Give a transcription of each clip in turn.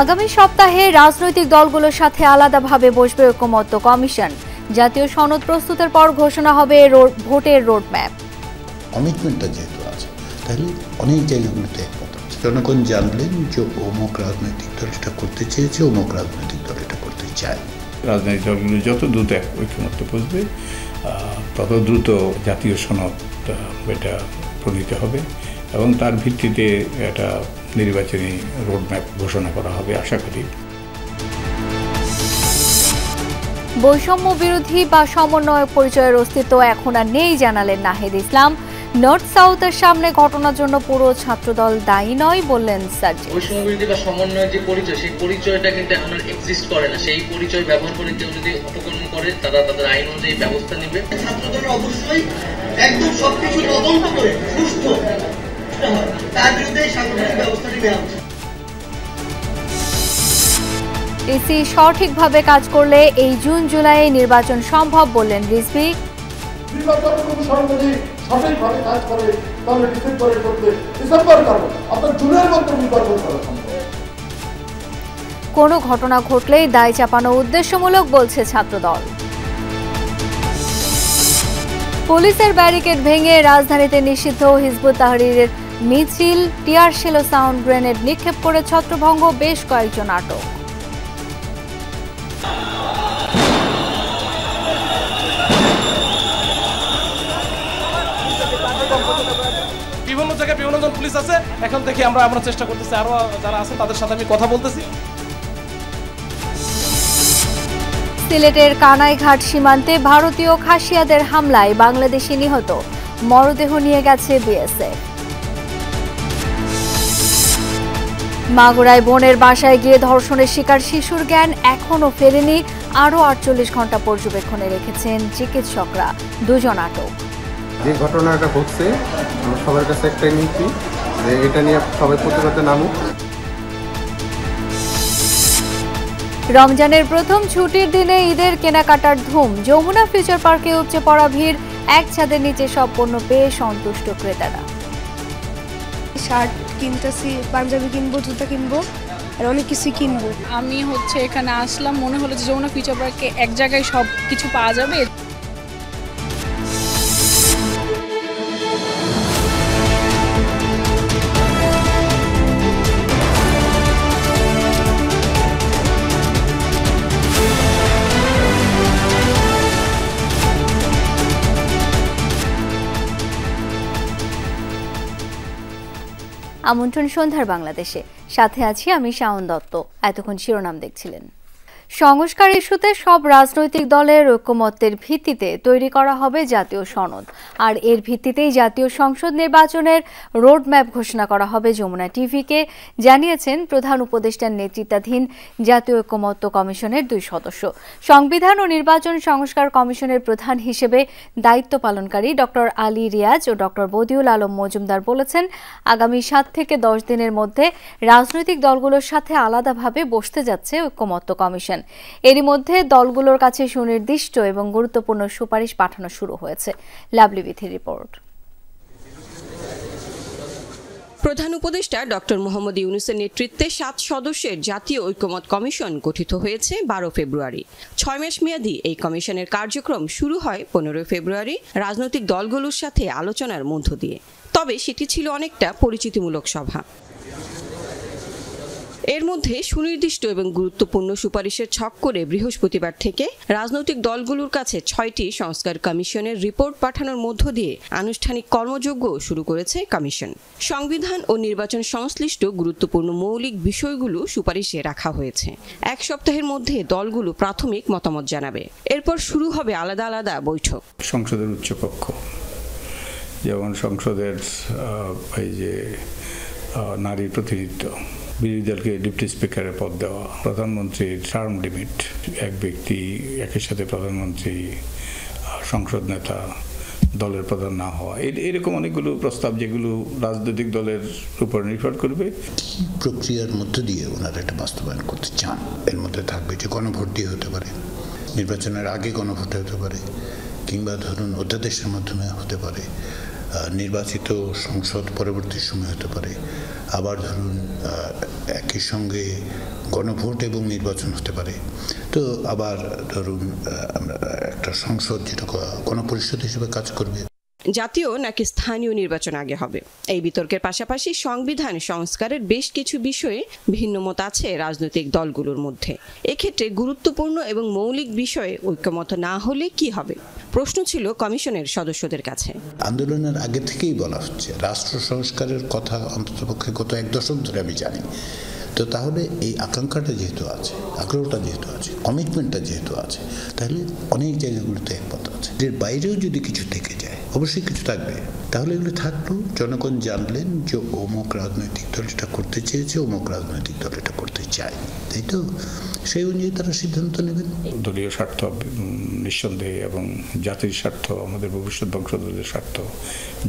আগামী সপ্তাহে রাজনৈতিক দলগুলোর সাথে আলাদাভাবে বসবে ঐকমত্য কমিশন। জাতীয় সনদ প্রস্তুতের পর ঘোষণা হবে ভোটের রোডম্যাপ। কমিটমেন্টটা যেহেতু আছে তাহলে অনেক জায়গাগুলোতে একমত হচ্ছে। জনগণ জানলেন যে অমুক রাজনৈতিক দল এটা করতে চেয়েছে, অমুক রাজনৈতিক দল এটা করতে চায়। রাজনৈতিক দলগুলো যত দ্রুত ঐকমত্য বসবে তত দ্রুত জাতীয় সনদ এটা প্রণীত হবে এবং তার ভিত্তিতে একটা নির্বাচনী রোডম্যাপ ঘোষণা করা হবে আশা করি। বৈষম্য বিরোধী বা সমন্বয়ক পরিচয়ের অস্তিত্ব এখন আর নেই জানালেন নাহিদ ইসলাম। নর্থ সাউথের সামনে ঘটনার জন্য পুরো ছাত্রদল দায়ী নয় বললেন সার্জি। বৈষম্য বিরোধী বা সমন্বয়ের যে পরিচয়, সেই পরিচয়টা কিন্তু এখন আর এক্সিস্ট করে না। সেই পরিচয় ব্যবহার করে কেউ যদি অপকর্ম করে তারা তাদের আইন অনুযায়ী ব্যবস্থা নেবে। ছাত্রদল অবশ্যই একদম সবকিছু তদন্ত করে সুস্থ তার বিরুদ্ধে সাংগঠনিক ব্যবস্থা নেওয়া উচিত। ইসি সঠিকভাবে কাজ করলে এই জুন জুলাইয়ে নির্বাচন সম্ভব বললেন রিজভী। নির্বাচন কমিশন যদি সঠিকভাবে কাজ করে তাহলে ডিসেম্বরের মধ্যে ডিসেম্বর কারণ আপনার জুনের মধ্যে নির্বাচন করা সম্ভব। কোনো ঘটনা ঘটলেই দায় চাপানো উদ্দেশ্যমূলক বলছে ছাত্রদল। পুলিশের ব্যারিকেড ভেঙে রাজধানীতে নিষিদ্ধ হিজবুত তাহরীরের মিছিল, টিয়ারশেল ও সাউন্ড গ্রেনেড নিক্ষেপ করে ছত্রভঙ্গ, বেশ কয়েকজন আটক। বিভিন্ন জায়গায় বিভিন্ন জন পুলিশ আছে, এখন থেকে আমরা চেষ্টা করতেছি আরো যারা আছে তাদের সাথে আমি কথা বলতেছি। সিলেটের কানাইঘাট সীমান্তে ভারতীয় খাসিয়াদের হামলায় বাংলাদেশি নিহত, মরদেহ নিয়ে গেছে বিএসএফ। মাগুরায় বোনের বাসায় গিয়ে ধর্ষণের শিকার শিশুর জ্ঞান এখনও ফেরেনি, আরও 48 ঘন্টা পর্যবেক্ষণে রেখেছেন চিকিৎসকরা, দুজন আটক। যে ঘটনাটা ঘটছে আমরা সবার কাছে একটাই নিচ্ছি যে এটা নিয়ে সবাই প্রতিবাদে নামুক। রমজানের প্রথম ছুটির দিনে ঈদের কেনাকাটার ধুম, যমুনা ফিউচার পার্কে উপচে পড়া ভিড়, এক ছাদের নিচে সব পণ্য পেয়ে সন্তুষ্ট ক্রেতারা। শার্ট কিনতেছি, পাঞ্জাবি কিনবো, জুতা কিনবো আর অনেক কিছু কিনবো। আমি এখানে আসলাম, মনে হলো যে যমুনা ফিউচার পার্কে এক জায়গায় সব কিছু পাওয়া যাবে। আমন্ত্রণ সন্ধ্যার বাংলাদেশে, সাথে আছি আমি শাওন দত্ত। এতক্ষণ শিরোনাম দেখছিলেন। সংস্কার ইস্যুতে সব রাজনৈতিক দলের ঐকমত্যের ভিত্তিতে তৈরি করা হবে জাতীয় সনদ, আর এর ভিত্তিতেই জাতীয় সংসদ নির্বাচনের রোডম্যাপ ঘোষণা করা হবে যমুনা টিভিকে, জানিয়েছেন প্রধান উপদেষ্টার নেতৃত্বাধীন জাতীয় ঐকমত্য কমিশনের 2 সদস্য। সংবিধান ও নির্বাচন সংস্কার কমিশনের প্রধান হিসেবে দায়িত্ব পালনকারী ডক্টর আলী রিয়াজ ও ডক্টর বদিউল আলম মজুমদার বলেছেন, আগামী 7 থেকে 10 দিনের মধ্যে রাজনৈতিক দলগুলোর সাথে আলাদাভাবে বসতে যাচ্ছে ঐকমত্য কমিশন। এরই মধ্যে দলগুলোর কাছে সুনির্দিষ্ট এবং গুরুত্বপূর্ণ সুপারিশ পাঠানো শুরু হয়েছে। লাভলি বিথির রিপোর্ট। প্রধান উপদেষ্টা ডক্টর মোহাম্মদ ইউনূসের নেতৃত্বে 7 সদস্যের জাতীয় ঐকমত্য কমিশন গঠিত হয়েছে 12 ফেব্রুয়ারি। 6 মাস মেয়াদী এই কমিশনের কার্যক্রম শুরু হয় 15 ফেব্রুয়ারি রাজনৈতিক দলগুলোর সাথে আলোচনার মধ্য দিয়ে। তবে সেটি ছিল অনেকটা পরিচিতিমূলক সভা। এর মধ্যে সুনির্দিষ্ট এবং গুরুত্বপূর্ণ সুপারিশের ছক করে বৃহস্পতিবার থেকে রাজনৈতিক দলগুলোর কাছে 6টি সংস্কার কমিশনের রিপোর্ট পাঠানোর মধ্য দিয়ে আনুষ্ঠানিক কর্মযজ্ঞ শুরু করেছে কমিশন। সংবিধান ও নির্বাচন সংশ্লিষ্ট গুরুত্বপূর্ণ মৌলিক বিষয়গুলো সুপারিশে রাখা হয়েছে। 1 সপ্তাহের মধ্যে দলগুলো প্রাথমিক মতামত জানাবে, এরপর শুরু হবে আলাদা আলাদা বৈঠক। সংসদের উচ্চকক্ষ, যেমন সংসদের এই যে নারীর প্রতিনিধিত্ব, বিরোধী দলকে ডিপটি স্পিকারের পদ দেওয়া, প্রধানমন্ত্রীর টার্ম লিমিট, এক ব্যক্তি একই সাথে প্রধানমন্ত্রী, সংসদ নেতা, দলের প্রধান না হওয়া, এরকম অনেকগুলো প্রস্তাব যেগুলো রাজনৈতিক দলের উপর নির্ভর করবে। কি প্রক্রিয়ার মধ্য দিয়ে ওনারা এটা বাস্তবায়ন করতে চান? এর মধ্যে থাকবে যে গণভোট দিয়ে হতে পারে, নির্বাচনের আগে গণভোটে হতে পারে, কিংবা ধরুন অধ্যাদেশের মাধ্যমে হতে পারে, নির্বাচিত সংসদ পরবর্তী সময় হতে পারে, আবার ধরুন একই সঙ্গে গণভোট এবং নির্বাচন হতে পারে। তো আবার ধরুন একটা সংসদ যেটা গণপরিষদ হিসেবে কাজ করবে। জাতীয় নাকি স্থানীয় নির্বাচন আগে হবে, এই বিতর্কের পাশাপাশি সংবিধান সংস্কারের বেশ কিছু বিষয়ে ভিন্নমত আছে রাজনৈতিক দলগুলোর মধ্যে। এক্ষেত্রে গুরুত্বপূর্ণ এবং মৌলিক বিষয়ে ঐক্যমত না হলে কি হবে, প্রশ্ন ছিল কমিশনের সদস্যদের কাছে। আন্দোলনের আগে থেকেই বলা হচ্ছে রাষ্ট্র সংস্কারের কথা, অন্ততপক্ষে গত 1 দশক ধরে আমি জানি। তো তাহলে এই আকাঙ্ক্ষাটা যেহেতু আছে, আগ্রহটা যেহেতু আছে, কমিটমেন্টটা যেহেতু আছে, তাহলে অনেক জায়গাগুলোতে একমত আছে। এর বাইরেও যদি কিছু থেকে যায়, অবশ্যই কিছু থাকবে, তাহলে এগুলো থাকলেও জনগণ জানলেন যে অমুক রাজনৈতিক দল এটা করতে চেয়েছে, অমুক রাজনৈতিক দল এটা করতে চায়, তাই তো? সেই অনুযায়ী তারা সিদ্ধান্ত নেবেন। দলীয় স্বার্থ নিঃসন্দেহে এবং জাতির স্বার্থ, আমাদের ভবিষ্যৎ বংশধরদের স্বার্থ,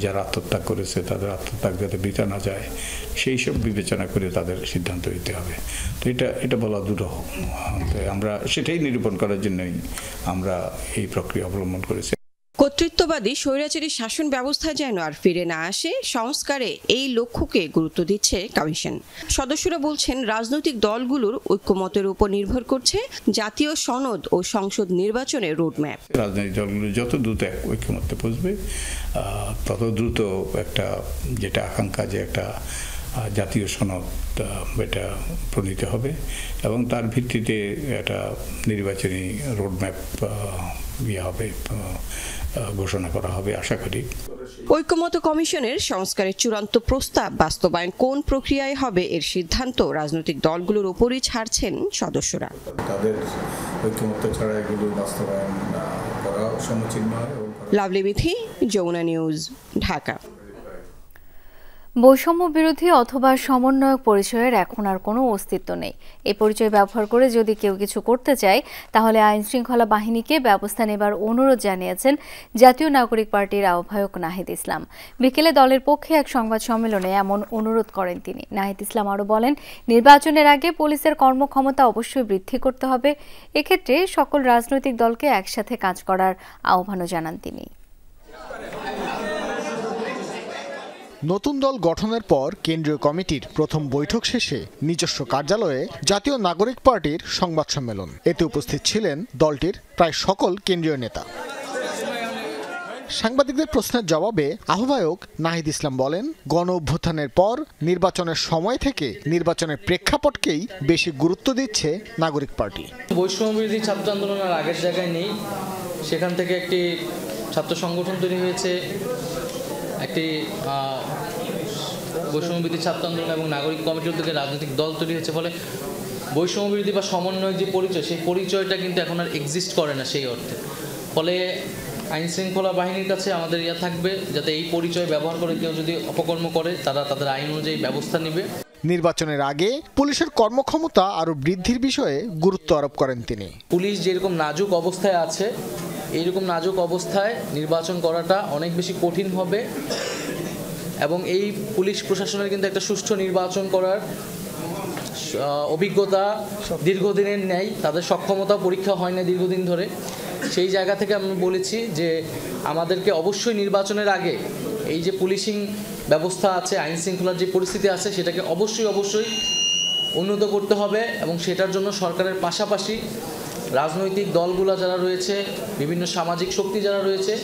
যারা আত্মত্যাগ করেছে তাদের আত্মত্যাগ যাতে বৃথা না যায় সেই সব বিবেচনা করে তাদের সিদ্ধান্ত নিতে হবে। তো এটা বলা দুরূহ। আমরা সেটাই নিরূপণ করার জন্যই আমরা এই প্রক্রিয়া অবলম্বন করেছি। কর্তৃত্ববাদী স্বৈরাচারী শাসন ব্যবস্থা যেন আর ফিরে না আসে, সংস্কারে এই লক্ষ্যকে গুরুত্ব দিচ্ছে কমিশন। সদস্যরা বলছেন রাজনৈতিক দলগুলোর ঐক্যমতের উপর নির্ভর করছে জাতীয় সনদ ও সংসদ নির্বাচনের রোডম্যাপ। রাজনৈতিক দলগুলো যত দ্রুত ঐক্যমত্যে পৌঁছবে তত দ্রুত একটা যেটা আকাঙ্ক্ষা যে একটা জাতীয় সনদ এটা প্রণীত হবে এবং তার ভিত্তিতে একটা নির্বাচনী রোডম্যাপ হবে, ঘোষণা করা হবে আশা করি। ঐক্যমত্য কমিশনের সংস্কারের চূড়ান্ত প্রস্তাব বাস্তবায়ন কোন প্রক্রিয়ায় হবে এর সিদ্ধান্ত রাজনৈতিক দলগুলোর উপরই ছাড়ছেন সদস্যরা। তাদের ঐক্যমত্য ছাড়া এগুলো বাস্তবায়ন করা সমীচীন নয়। লাভলি বিথি, যমুনা নিউজ, ঢাকা। বৈষম্য বিরোধী অথবা সমন্বয়ক পরিচয়ের এখন আর কোনো অস্তিত্ব নেই। এই পরিচয় ব্যবহার করে যদি কেউ কিছু করতে চায় তাহলে আইন শৃঙ্খলা বাহিনীকে ব্যবস্থা নেবার অনুরোধ জানিয়েছেন জাতীয় নাগরিক পার্টির আহ্বায়ক নাহিদ ইসলাম। বিকেলে দলের পক্ষে এক সংবাদ সম্মেলনে এমন অনুরোধ করেন তিনি। নাহিদ ইসলাম আরও বলেন, নির্বাচনের আগে পুলিশের কর্মক্ষমতা অবশ্যই বৃদ্ধি করতে হবে। এক্ষেত্রে সকল রাজনৈতিক দলকে একসাথে কাজ করার আহ্বানও জানান তিনি। নতুন দল গঠনের পর কেন্দ্রীয় কমিটির প্রথম বৈঠক শেষে নিজস্ব কার্যালয়ে জাতীয় নাগরিক পার্টির সংবাদ সম্মেলন। এতে উপস্থিত ছিলেন দলটির প্রায় সকল কেন্দ্রীয় নেতা। সাংবাদিকদের প্রশ্নের জবাবে আহ্বায়ক নাহিদ ইসলাম বলেন, গণ অভ্যুত্থানের পর নির্বাচনের সময় থেকে নির্বাচনের প্রেক্ষাপটকেই বেশি গুরুত্ব দিচ্ছে নাগরিক পার্টি। বৈষম্যবিরোধী ছাত্র আন্দোলনের আগের জায়গায় নেই, সেখান থেকে একটি ছাত্র সংগঠন তৈরি হয়েছে, একটি বৈষম্যবিরোধী ছাত্র আন্দোলন এবং নাগরিক কমিটির থেকে রাজনৈতিক দল তৈরি হয়েছে। ফলে বৈষম্যবিরোধী বা সমন্বয় যে পরিচয়, সেই পরিচয়টা কিন্তু এখন আর এক্সিস্ট করে না সেই অর্থে। ফলে আইন শৃঙ্খলা বাহিনীর কাছে আমাদের থাকবে যাতে এই পরিচয় ব্যবহার করে কেউ যদি অপকর্ম করে তারা তাদের আইন অনুযায়ী ব্যবস্থা নেবে। নির্বাচনের আগে পুলিশের কর্মক্ষমতা আরও বৃদ্ধির বিষয়ে গুরুত্ব আরোপ করেন তিনি। পুলিশ যেরকম নাজুক অবস্থায় আছে, এইরকম নাজুক অবস্থায় নির্বাচন করাটা অনেক বেশি কঠিন হবে এবং এই পুলিশ প্রশাসনের কিন্তু একটা সুষ্ঠু নির্বাচন করার অভিজ্ঞতা দীর্ঘদিনের নেই, তাদের সক্ষমতা পরীক্ষা হয় না দীর্ঘদিন ধরে। সেই জায়গা থেকে আমি বলেছি যে আমাদেরকে অবশ্যই নির্বাচনের আগে এই যে পুলিশিং ব্যবস্থা আছে, আইন শৃঙ্খলার যে পরিস্থিতি আছে, সেটাকে অবশ্যই উন্নত করতে হবে এবং সেটার জন্য সরকারের পাশাপাশি রাজনৈতিক দলগুলো যারা রয়েছে, বিভিন্ন সামাজিক শক্তি যারা রয়েছে,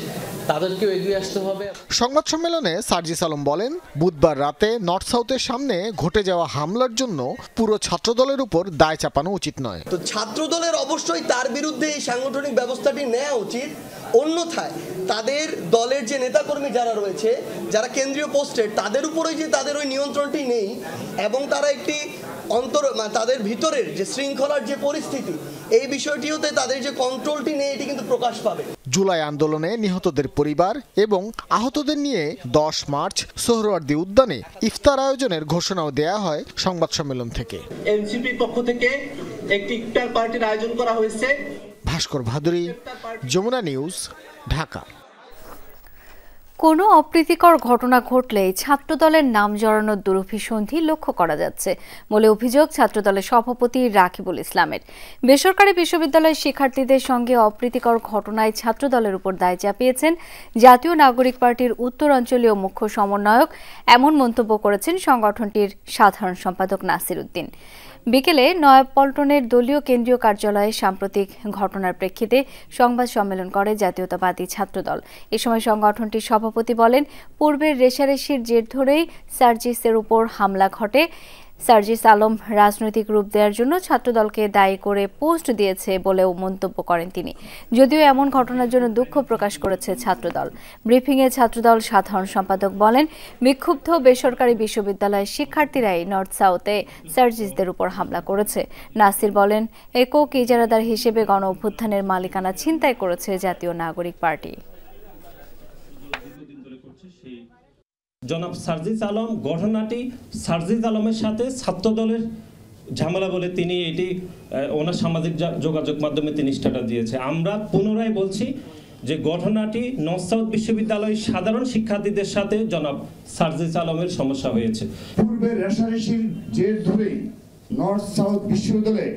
তাদেরকেও এগিয়ে আসতে হবে। সংবাদ সম্মেলনে সার্জিস আলম বলেন, বুধবার রাতে নর্থ সাউথের সামনে ঘটে যাওয়া হামলার জন্য পুরো ছাত্রদলের উপর দায় চাপানো উচিত নয়। তো ছাত্রদলের অবশ্যই তার বিরুদ্ধে এই সাংগঠনিক ব্যবস্থাটি নেওয়া উচিত। অন্যথায় তাদের দলের যে নেতাকর্মী যারা রয়েছে, যারা কেন্দ্রীয় পোস্টের, তাদের উপরে যে তাদের ওই নিয়ন্ত্রণটি নেই এবং তারা একটি তাদের ভিতরের যে শৃঙ্খলার যে পরিস্থিতি, এই বিষয়টিওতে তাদের যে কন্ট্রোলটি নেই, এটি কিন্তু প্রকাশ পাবে। জুলাই আন্দোলনে নিহতদের পরিবার এবং আহতদের নিয়ে 10 মার্চ সোহরাওয়ার্দী উদ্যানে ইফতার আয়োজনের ঘোষণাও দেয়া হয় সংবাদ সম্মেলন থেকে। এনসিপির পক্ষ থেকে একটি ইফতার পার্টির আয়োজন করা হয়েছে। ভাস্কর ভাদুরী, যমুনা নিউজ, ঢাকা। কোনো অপ্রীতিকর ঘটনা ঘটলেই ছাত্রদলের নাম জড়ানোর দুরভিসন্ধি লক্ষ্য করা যাচ্ছে বলে অভিযোগ ছাত্রদলের সভাপতি রাকিবুল ইসলামের। বেসরকারি বিশ্ববিদ্যালয়ের শিক্ষার্থীদের সঙ্গে অপ্রীতিকর ঘটনায় ছাত্রদলের উপর দায় চাপিয়েছেন জাতীয় নাগরিক পার্টির উত্তরাঞ্চলীয় মুখ্য সমন্বয়ক, এমন মন্তব্য করেছেন সংগঠনটির সাধারণ সম্পাদক নাসির উদ্দিন। বিকেলে নয়াপল্টনের দলীয় কেন্দ্রীয় কার্যালয়ে সাম্প্রতিক ঘটনার প্রেক্ষিতে সংবাদ সম্মেলন করে জাতীয়তাবাদী ছাত্রদল। এ সময় সংগঠনটির সভাপতি বলেন, পূর্বের রেশারেশির জের ধরেই সার্জিসের উপর হামলা ঘটে। সার্জিস আলম রাজনৈতিক রূপ দেওয়ার জন্য ছাত্রদলকে দায়ী করে পোস্ট দিয়েছে বলেও মন্তব্য করেন তিনি। যদিও এমন ঘটনার জন্য দুঃখ প্রকাশ করেছে ছাত্রদল। ব্রিফিংয়ে ছাত্রদল সাধারণ সম্পাদক বলেন, বিক্ষুব্ধ বেসরকারি বিশ্ববিদ্যালয়ের শিক্ষার্থীরাই নর্থ সাউথে সার্জিসদের উপর হামলা করেছে। নাসির বলেন, একক ইজারাদার হিসেবে গণ অভ্যুত্থানের মালিকানা ছিনতাই করেছে জাতীয় নাগরিক পার্টি। জনাব সার্জিস আলম, ঘটনাটি সার্জিস আলমের সাথে ছাত্রদলের ঝামেলা বলে তিনি এটি ওনার সামাজিক যোগাযোগ মাধ্যমে তিনি স্ট্যাটাস দিয়েছে। আমরা পুনরায় বলছি যে ঘটনাটি নর্থ সাউথ বিশ্ববিদ্যালয়ের সাধারণ শিক্ষার্থীদের সাথে জনাব সার্জিস আলমের সমস্যা হয়েছে। পূর্বের রেশারেশির জের ধরেই নর্থ সাউথ বিশ্ববিদ্যালয়ে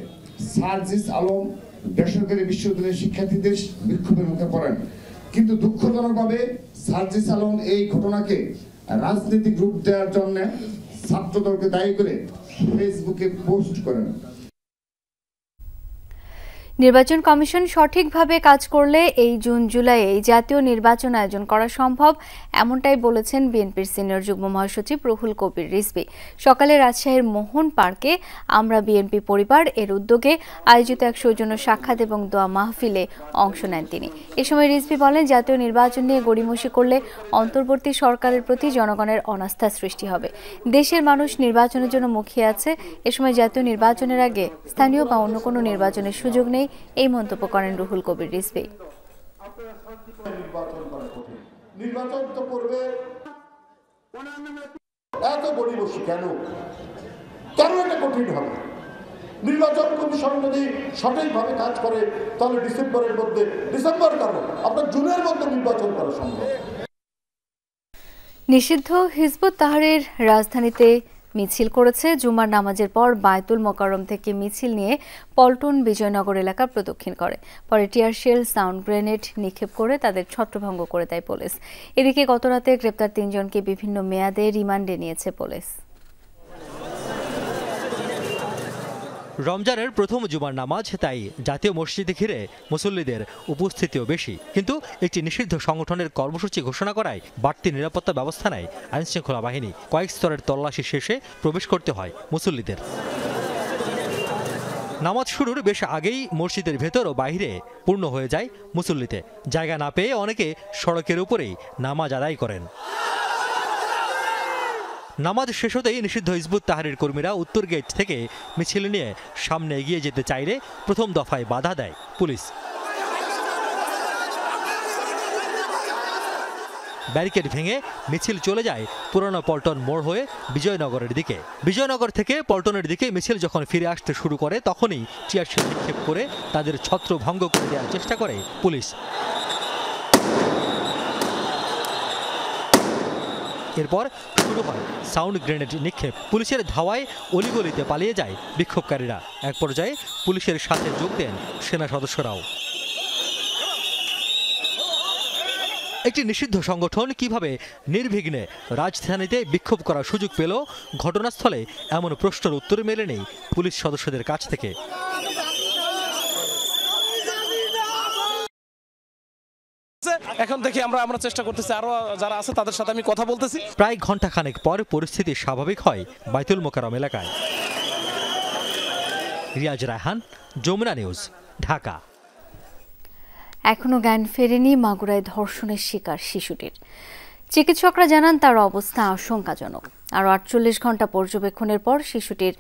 সার্জিস আলম বেসরকারি বিশ্ববিদ্যালয়ের শিক্ষার্থীদের বিক্ষোভের মুখে পড়েন, কিন্তু দুঃখজনকভাবে সার্জিস আলম এই ঘটনাকে রাজনৈতিক রূপ দেওয়ার জন্য ছাত্রদলকে দায়ী করে ফেসবুকে পোস্ট করেন। নির্বাচন কমিশন সঠিকভাবে কাজ করলে এই জুন জুলাইয়ে জাতীয় নির্বাচন আয়োজন করা সম্ভব, এমনটাই বলেছেন বিএনপির সিনিয়র যুগ্ম মহাসচিব রুহুল কবির রিজভী। সকালে রাজশাহীর মোহন পার্কে আমরা বিএনপি পরিবার এর উদ্যোগে আয়োজিত এক সৌজন্য সাক্ষাৎ এবং দোয়া মাহফিলে অংশ নেন তিনি। এ সময় রিজভী বলেন, জাতীয় নির্বাচন নিয়ে গড়িমসি করলে অন্তর্বর্তী সরকারের প্রতি জনগণের অনাস্থা সৃষ্টি হবে। দেশের মানুষ নির্বাচনের জন্য মুখিয়ে আছে। এ সময় জাতীয় নির্বাচনের আগে স্থানীয় বা অন্য কোনো নির্বাচনের সুযোগ নেই, এই মন্তব্য করেন রুহুল কবির রিজভী। নির্বাচন তো করবে, এত গড়িমসি কেন? কেন এটা কঠিন হবে? নির্বাচন কমিশন যদি সঠিকভাবে কাজ করে তাহলে ডিসেম্বর কেন, আপনার জুনের মধ্যে নির্বাচন করা সম্ভব। নিষিদ্ধ হিজবুত তাহরীর রাজধানীতে মিছিল করেছে। জুমার নামাজের পর বায়তুল মোকাররম থেকে মিছিল নিয়ে পল্টন বিজয়নগর এলাকা প্রদক্ষিণ করে। পরে টিয়ার শেল, সাউন্ড গ্রেনেড নিক্ষেপ করে তাদের ছত্রভঙ্গ করে দেয় পুলিশ। এদিকে গতরাতে গ্রেপ্তার ৩ জনকে বিভিন্ন মেয়াদে রিমান্ডে নিয়েছে পুলিশ। রমজানের প্রথম জুমার নামাজ, তাই জাতীয় মসজিদে ঘিরে মুসল্লিদের উপস্থিতিও বেশি। কিন্তু একটি নিষিদ্ধ সংগঠনের কর্মসূচি ঘোষণা করায় বাড়তি নিরাপত্তা ব্যবস্থা নেয় আইনশৃঙ্খলা বাহিনী। কয়েক স্তরের তল্লাশি শেষে প্রবেশ করতে হয় মুসল্লিদের। নামাজ শুরুর বেশ আগেই মসজিদের ভেতর ও বাইরে পূর্ণ হয়ে যায় মুসল্লিতে। জায়গা না পেয়ে অনেকে সড়কের উপরেই নামাজ আদায় করেন। নামাজ শেষ হতেই নিষিদ্ধ হিজবুত তাহরীর কর্মীরা উত্তর গেট থেকে মিছিল নিয়ে সামনে এগিয়ে যেতে চাইলে প্রথম দফায় বাধা দেয় পুলিশ। ব্যারিকেড ভেঙে মিছিল চলে যায় পুরনো পল্টন মোড় হয়ে বিজয়নগরের দিকে। বিজয়নগর থেকে পল্টনের দিকে মিছিল যখন ফিরে আসতে শুরু করে তখনই টিয়ারশেল নিক্ষেপ করে তাদের ছত্রভঙ্গ করে দেওয়ার চেষ্টা করে পুলিশ। এরপর শুরু হয় সাউন্ড গ্রেনেড নিক্ষেপ। পুলিশের ধাওয়ায় অলিগলিতে পালিয়ে যায় বিক্ষোভকারীরা। এক পর্যায়ে পুলিশের সাথে যোগ দেন সেনা সদস্যরাও। একটি নিষিদ্ধ সংগঠন কিভাবে নির্বিঘ্নে রাজধানীতে বিক্ষোভ করার সুযোগ পেল, ঘটনাস্থলে এমন প্রশ্নের উত্তর মেলেনি পুলিশ সদস্যদের কাছ থেকে। এখন দেখি আমরা চেষ্টা করতেছি, আরো যারা আছে তাদের সাথে আমি কথা বলতেছি। প্রায় ঘণ্টাখানেক পর পরিস্থিতি স্বাভাবিক হয় বায়তুল মোকাররম এলাকায়। রিয়াজ রায়হান, যমুনা নিউজ, ঢাকা। এখনো জ্ঞান ফেরেনি মাগুরায় ধর্ষণের শিকার শিশুটির। চিকিৎসকরা জানান তার অবস্থা আশঙ্কাজনক। আরও 48 ঘণ্টা পর্যবেক্ষণের পর শিশুটির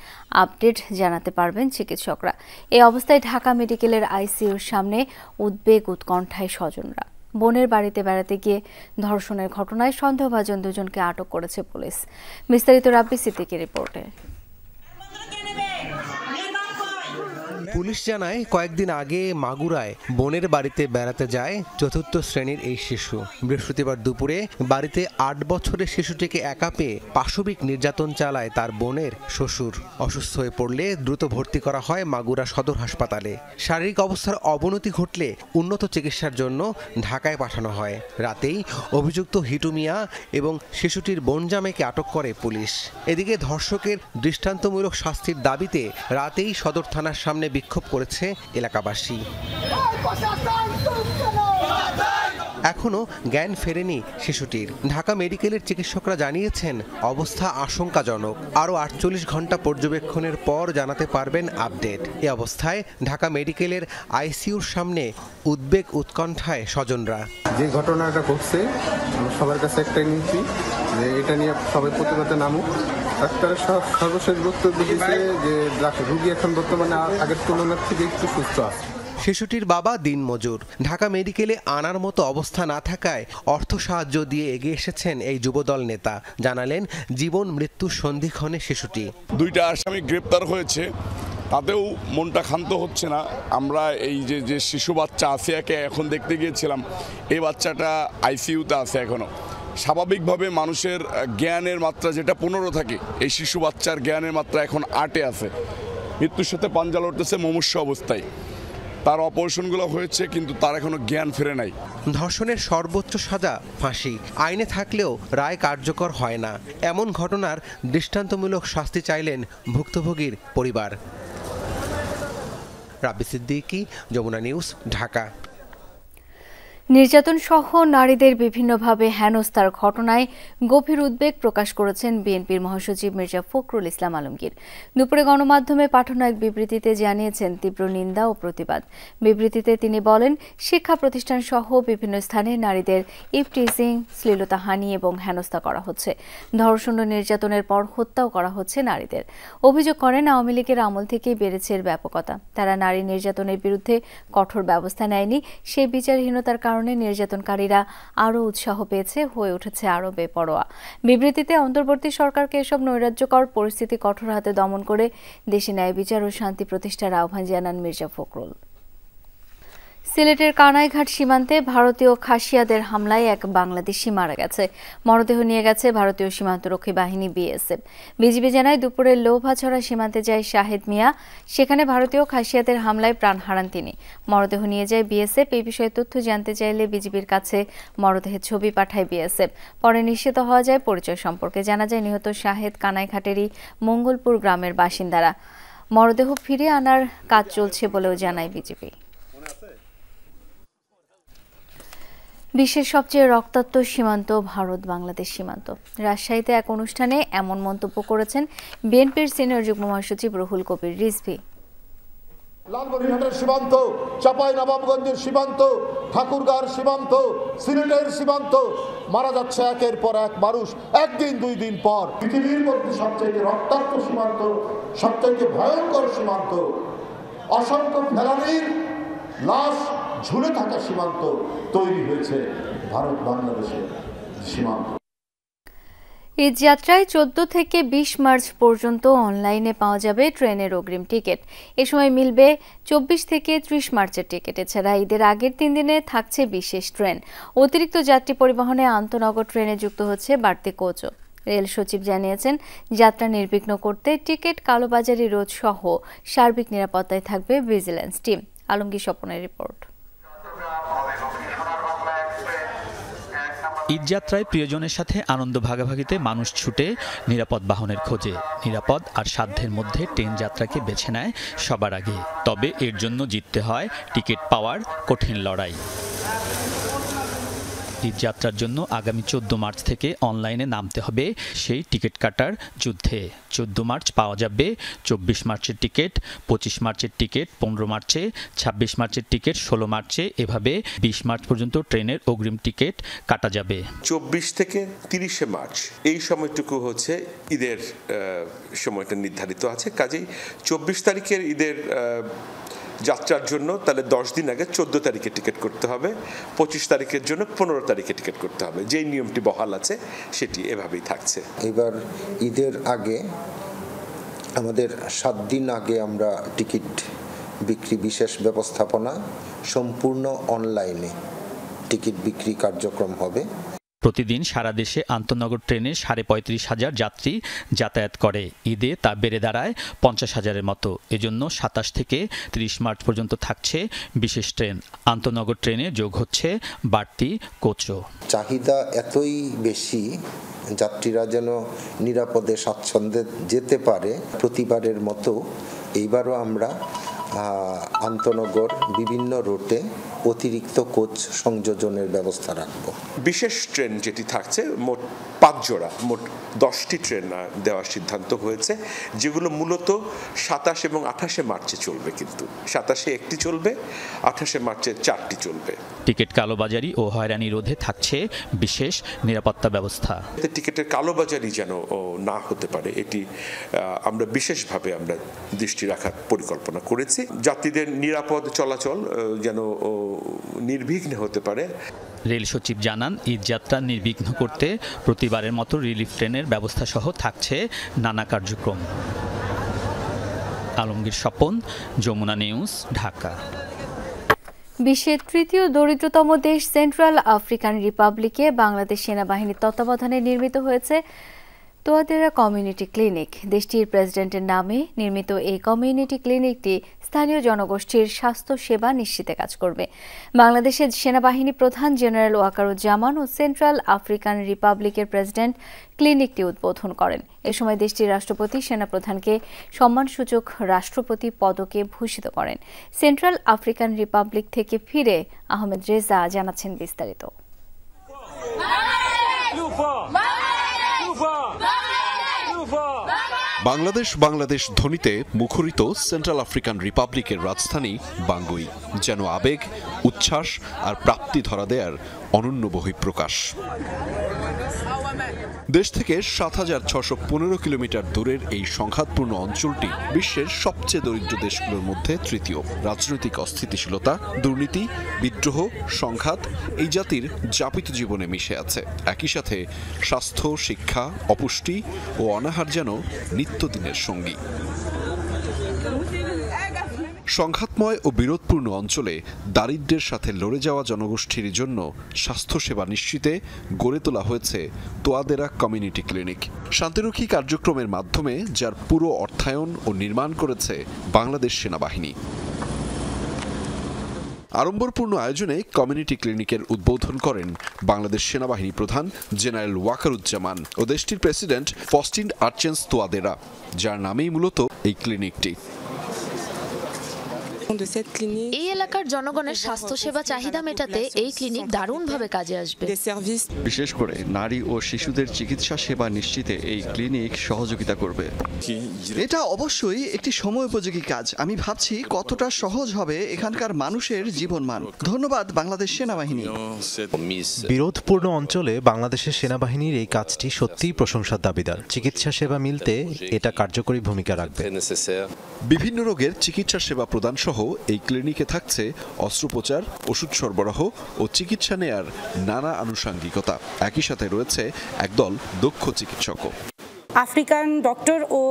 আপডেট জানাতে পারবেন চিকিৎসকরা। এই অবস্থায় ঢাকা মেডিকেলের আইসিইউর সামনে উদ্বেগ উৎকণ্ঠায় স্বজনরা। বোনের বাড়িতে বেড়াতে গিয়ে ধর্ষণের ঘটনায় সন্দেহভাজন 2 জনকে আটক করেছে পুলিশ। বিস্তারিত রাব্বি সিদ্দিকীর রিপোর্টে। পুলিশ জানায় কয়েকদিন আগে মাগুরায় বোনের বাড়িতে বেড়াতে যায় 4র্থ শ্রেণীর এই শিশু। বৃহস্পতিবার দুপুরে বাড়িতে 8 বছরের শিশুটিকে একা পেয়ে পাশবিক নির্যাতন চালায় তার বোনের শ্বশুর। অসুস্থ হয়ে পড়লে দ্রুত ভর্তি করা হয় মাগুরা সদর হাসপাতালে। শারীরিক অবস্থার অবনতি ঘটলে উন্নত চিকিৎসার জন্য ঢাকায় পাঠানো হয়। রাতেই অভিযুক্ত হিটু মিয়া এবং শিশুটির বোন জামাইকে আটক করে পুলিশ। এদিকে ধর্ষকের দৃষ্টান্তমূলক শাস্তির দাবিতে রাতেই সদর থানার সামনে বিক্ষোভ করেছে এলাকাবাসী। এখনো জ্ঞান ফেরেনি শিশুটির। ঢাকা মেডিকেলের চিকিৎসকরা জানিয়েছেন অবস্থা আশঙ্কাজনক। আরও 48 ঘন্টা পর্যবেক্ষণের পর জানাতে পারবেন আপডেট। এ অবস্থায় ঢাকা মেডিকেলের আইসিইউর সামনে উদ্বেগ উৎকণ্ঠায় স্বজনরা। যে ঘটনাটা ঘটছে সবার কাছে একটাই নিচ্ছি যে এটা নিয়ে সবাই প্রতিবাদে নামুক। ডাক্তারের সর্বশেষ বক্তব্য দিয়েছে যে রোগী এখন বর্তমানে আগের তুলনার থেকে একটু সুস্থ আছে। শিশুটির বাবা দিনমজুর। ঢাকা মেডিকেলে আনার মতো অবস্থা না থাকায় অর্থ সাহায্য দিয়ে এগিয়ে এসেছেন এই যুবদল নেতা। জানালেন জীবন মৃত্যু সন্ধিক্ষণে শিশুটি। 2টা আসামি গ্রেপ্তার হয়েছে, তাতেও মনটা ক্ষান্ত হচ্ছে না। আমরা এই যে শিশু বাচ্চা আসিয়াকে এখন দেখতে গিয়েছিলাম, এই বাচ্চাটা আইসিইউতে আছে এখনো। স্বাভাবিকভাবে মানুষের জ্ঞানের মাত্রা যেটা 15 থাকে, এই শিশু বাচ্চার জ্ঞানের মাত্রা এখন 8-এ আছে। মৃত্যুর সাথে পাঞ্জা লড়তেছে মুমূর্ষু অবস্থায়। তার অপারেশনগুলো হয়েছে কিন্তু তার এখনো জ্ঞান ফেরে নাই। ধর্ষণের সর্বোচ্চ সাজা ফাঁসি। আইনে থাকলেও রায় কার্যকর হয় না। এমন ঘটনার দৃষ্টান্তমূলক শাস্তি চাইলেন ভুক্তভোগীর পরিবার। রাব্বি সিদ্দিকী, যমুনা নিউজ, ঢাকা। নির্যাতন সহ নারীদের বিভিন্নভাবে হেনস্থার ঘটনায় গভীর উদ্বেগ প্রকাশ করেছেন বিএনপির মহাসচিব মির্জা ফখরুল ইসলাম আলমগীর। দুপুরে গণমাধ্যমে পাঠানো এক বিবৃতিতে জানিয়েছেন তীব্র নিন্দা ও প্রতিবাদ। বিবৃতিতে তিনি বলেন, শিক্ষা প্রতিষ্ঠান সহ বিভিন্ন স্থানে নারীদের ইভটিজিং, শ্লীলতাহানি এবং হেনস্থা করা হচ্ছে। ধর্ষণ ও নির্যাতনের পর হত্যাও করা হচ্ছে নারীদের। অভিযোগ করেন, আওয়ামী লীগের আমল থেকেই বেড়েছে এর ব্যাপকতা। তারা নারী নির্যাতনের বিরুদ্ধে কঠোর ব্যবস্থা নেয়নি। সেই বিচারহীনতার কারণে নির্যাতনকারীরা আরও উৎসাহ পেয়েছে, হয়ে উঠেছে আরও বেপরোয়া। বিবৃতিতে অন্তর্বর্তী সরকারকে এসব নৈরাজ্যকর পরিস্থিতি কঠোর হাতে দমন করে দেশে ন্যায় বিচার ও শান্তি প্রতিষ্ঠার আহ্বান জানান মির্জা ফখরুল। সিলেটের কানাইঘাট সীমান্তে ভারতীয় খাসিয়াদের হামলায় এক বাংলাদেশি মারা গেছে। মরদেহ নিয়ে গেছে ভারতীয় সীমান্তরক্ষী বাহিনী বিএসএফ। বিজিবি জানায়, দুপুরে লোভাছড়া সীমান্তে যায় শাহেদ মিয়া। সেখানে ভারতীয় খাসিয়াদের হামলায় প্রাণ হারান তিনি। মরদেহ নিয়ে যায় বিএসএফ। এই বিষয়ে তথ্য জানতে চাইলে বিজিবির কাছে মরদেহের ছবি পাঠায় বিএসএফ। পরে নিশ্চিত হওয়া যায় পরিচয় সম্পর্কে। জানা যায়, নিহত শাহেদ কানাইঘাটেরই মঙ্গলপুর গ্রামের বাসিন্দারা। মরদেহ ফিরিয়ে আনার কাজ চলছে বলেও জানায় বিজিবি। বিশ্বের সবচেয়ে রক্তাক্ত সীমান্ত ভারত বাংলাদেশ সীমান্ত। রাজশাহীতে এক অনুষ্ঠানে এমন মন্তব্য করেছেন বিএনপির সিনিয়র যুগ্ম মহাসচিব রুহুল কবির রিজভী। লালমনিরহাটের সীমান্ত, চাঁপাইনবাবগঞ্জের সীমান্ত, ঠাকুরগাঁর সীমান্ত, সিলেটের সীমান্ত, মারা যাচ্ছে একের পর এক মানুষ, একদিন 2 দিন পর। পৃথিবীর মধ্যে সবচেয়ে রক্তাক্ত সীমান্ত, সবচেয়ে ভয়ঙ্কর সীমান্ত, অসংখ্য ফেলানির লাশ ঝুলে থাকা সীমান্ত তৈরি হয়েছে ভারত বাংলাদেশের সীমান্ত। ঈদ যাত্রায় 14 থেকে 20 মার্চ পর্যন্ত অনলাইনে পাওয়া যাবে ট্রেনের অগ্রিম টিকিট। এ সময় মিলবে 24 থেকে 30 মার্চের টিকিট। এছাড়া ঈদের আগের 3 দিনে থাকছে বিশেষ ট্রেন। অতিরিক্ত যাত্রী পরিবহনে আন্তনগর ট্রেনে যুক্ত হচ্ছে বাড়তি কোচও। রেল সচিব জানিয়েছেন, যাত্রা নির্বিঘ্ন করতে টিকিট কালোবাজারি রোধ সহ সার্বিক নিরাপত্তায় থাকবে ভিজিল্যান্স টিম। আলমগীর স্বপনের রিপোর্ট। ঈদযাত্রায় প্রিয়জনের সাথে আনন্দ ভাগাভাগিতে মানুষ ছুটে নিরাপদ বাহনের খোঁজে। নিরাপদ আর সাধ্যের মধ্যে ট্রেন যাত্রাকে বেছে নেয় সবার আগে। তবে এর জন্য জিততে হয় টিকিট পাওয়ার কঠিন লড়াই। ঈদযাত্রার জন্য আগামী 14 মার্চ থেকে অনলাইনে নামতে হবে সেই টিকিট কাটার যুদ্ধে। 14 মার্চ পাওয়া যাবে 24 মার্চের টিকিট, 25 মার্চের টিকিট 15 মার্চে, 26 মার্চের টিকিট 16 মার্চে, এভাবে 20 মার্চ পর্যন্ত ট্রেনের অগ্রিম টিকিট কাটা যাবে। 24 থেকে 30 মার্চ এই সময়টুকু হচ্ছে ঈদের সময়টা নির্ধারিত আছে। কাজেই 24 তারিখের ঈদের যাত্রার জন্য তাহলে 10 দিন আগে 14 তারিখে টিকিট করতে হবে, 25 তারিখের জন্য 15 তারিখে টিকিট করতে হবে। যেই নিয়মটি বহাল আছে সেটি এভাবেই থাকছে। এবার ঈদের আগে আমাদের 7 দিন আগে আমরা টিকিট বিক্রি বিশেষ ব্যবস্থাপনা সম্পূর্ণ অনলাইনে টিকিট বিক্রি কার্যক্রম হবে। প্রতিদিন সারা দেশে আন্তনগর ট্রেনে 35,500 যাত্রী যাতায়াত করে। ঈদে তা বেড়ে দাঁড়ায় 50,000-এর মতো। এজন্য 27 থেকে 30 মার্চ পর্যন্ত থাকছে বিশেষ ট্রেন। আন্তনগর ট্রেনে যোগ হচ্ছে বাড়তি কোচও। চাহিদা এতই বেশি, যাত্রীরা যেন নিরাপদে স্বাচ্ছন্দ্যে যেতে পারে। প্রতিবারের মতো এইবারও আমরা আন্তনগর বিভিন্ন রুটে অতিরিক্ত কোচ সংযোজনের ব্যবস্থা রাখব। বিশেষ ট্রেন যেটি থাকছে মোট 5 জোড়া, মোট 10টি ট্রেন দেওয়ার সিদ্ধান্ত হয়েছে, যেগুলো মূলত 27 এবং 28 মার্চে চলবে। কিন্তু 27-এ একটি চলবে, 28 মার্চে 4টি চলবে। টিকিট কালোবাজারি ও হয়রানি রোধে থাকছে বিশেষ নিরাপত্তা ব্যবস্থা। টিকিটের কালোবাজারি যেন না হতে পারে, এটি আমরা বিশেষভাবে আমরা দৃষ্টি রাখার পরিকল্পনা করেছি। যাত্রীদের নিরাপদ চলাচল যেন নির্বিঘ্ন হতে পারে। রেল সচিব জানান, ঈদ যাত্রা নির্বিঘ্ন করতে প্রতিবারের মতো রিলিফ ট্রেনের ব্যবস্থা সহ থাকছে নানা কার্যক্রম। আলমগীর স্বপন, যমুনা নিউজ, ঢাকা। বিশ্বের তৃতীয় দরিদ্রতম দেশ সেন্ট্রাল আফ্রিকান রিপাবলিকে বাংলাদেশ সেনাবাহিনীর তত্ত্বাবধানে নির্মিত হয়েছে তোয়াদেরা কমিউনিটি ক্লিনিক। দেশটির প্রেসিডেন্টের নামে নির্মিত এই কমিউনিটি ক্লিনিকটি স্থানীয় জনগোষ্ঠীর স্বাস্থ্য সেবা নিশ্চিতে কাজ করবে। বাংলাদেশের সেনাবাহিনী প্রধান জেনারেল ওয়াকারুজ্জামান ও সেন্ট্রাল আফ্রিকান রিপাবলিকের প্রেসিডেন্ট ক্লিনিকটি উদ্বোধন করেন। এ সময় দেশটির রাষ্ট্রপতি সেনাপ্রধানকে সম্মানসূচক রাষ্ট্রপতি পদকে ভূষিত করেন। সেন্ট্রাল আফ্রিকান রিপাবলিক থেকে ফিরে আহমেদ রেজা জানাচ্ছেন বিস্তারিত। বাংলাদেশ ধ্বনিতে মুখরিত সেন্ট্রাল আফ্রিকান রিপাবলিকের রাজধানী বাঙ্গুই যেন আবেগ, উচ্ছ্বাস আর প্রাপ্তি ধরা দেয়ার অনন্য বহিঃপ্রকাশ। দেশ থেকে 7,615 কিলোমিটার দূরের এই সংঘাতপূর্ণ অঞ্চলটি বিশ্বের সবচেয়ে দরিদ্র দেশগুলোর মধ্যে তৃতীয়। রাজনৈতিক অস্থিতিশীলতা, দুর্নীতি, বিদ্রোহ, সংঘাত এই জাতির যাপিত জীবনে মিশে আছে। একই সাথে স্বাস্থ্য, শিক্ষা, অপুষ্টি ও অনাহার যেন নিত্যদিনের সঙ্গী। সংঘাতময় ও বিরোধপূর্ণ অঞ্চলে দারিদ্র্যের সাথে লড়ে যাওয়া জনগোষ্ঠীর জন্য স্বাস্থ্যসেবা নিশ্চিতে গড়ে তোলা হয়েছে তোয়াদেরা কমিউনিটি ক্লিনিক। শান্তিরক্ষী কার্যক্রমের মাধ্যমে যার পুরো অর্থায়ন ও নির্মাণ করেছে বাংলাদেশ সেনাবাহিনী। আড়ম্বরপূর্ণ আয়োজনে কমিউনিটি ক্লিনিকের উদ্বোধন করেন বাংলাদেশ সেনাবাহিনী প্রধান জেনারেল ওয়াকারুজ্জামান ও দেশটির প্রেসিডেন্ট ফস্টিন আর্চেন্স তোয়াদেরা, যার নামেই মূলত এই ক্লিনিকটি। এই এলাকার জনগণের স্বাস্থ্যসেবা চাহিদা মেটাতে এই ক্লিনিক দারুণভাবে কাজে আসবে। বিশেষ করে নারী ও শিশুদের চিকিৎসা সেবা নিশ্চিতে এই ক্লিনিক সহযোগিতা করবে। এটা অবশ্যই একটি সময় উপযোগী কাজ। আমি ভাবছি কতটা সহজ হবে এখানকার মানুষের জীবনমান। ধন্যবাদ বাংলাদেশ সেনাবাহিনী। বিরোধপূর্ণ অঞ্চলে বাংলাদেশের সেনাবাহিনীর এই কাজটি সত্যিই প্রশংসার দাবিদার। চিকিৎসা সেবা মিলতে এটা কার্যকরী ভূমিকা রাখবে। বিভিন্ন রোগের চিকিৎসা সেবা প্রদান সহ এই ক্লিনিকে থাকছে অস্ত্রোপচার, ওষুধ সরবরাহ ও চিকিৎসা নেয়ার নানা আনুষঙ্গিকতা। একই সাথে রয়েছে একদল দক্ষ চিকিৎসকও। আফ্রিকান ডক্টর ও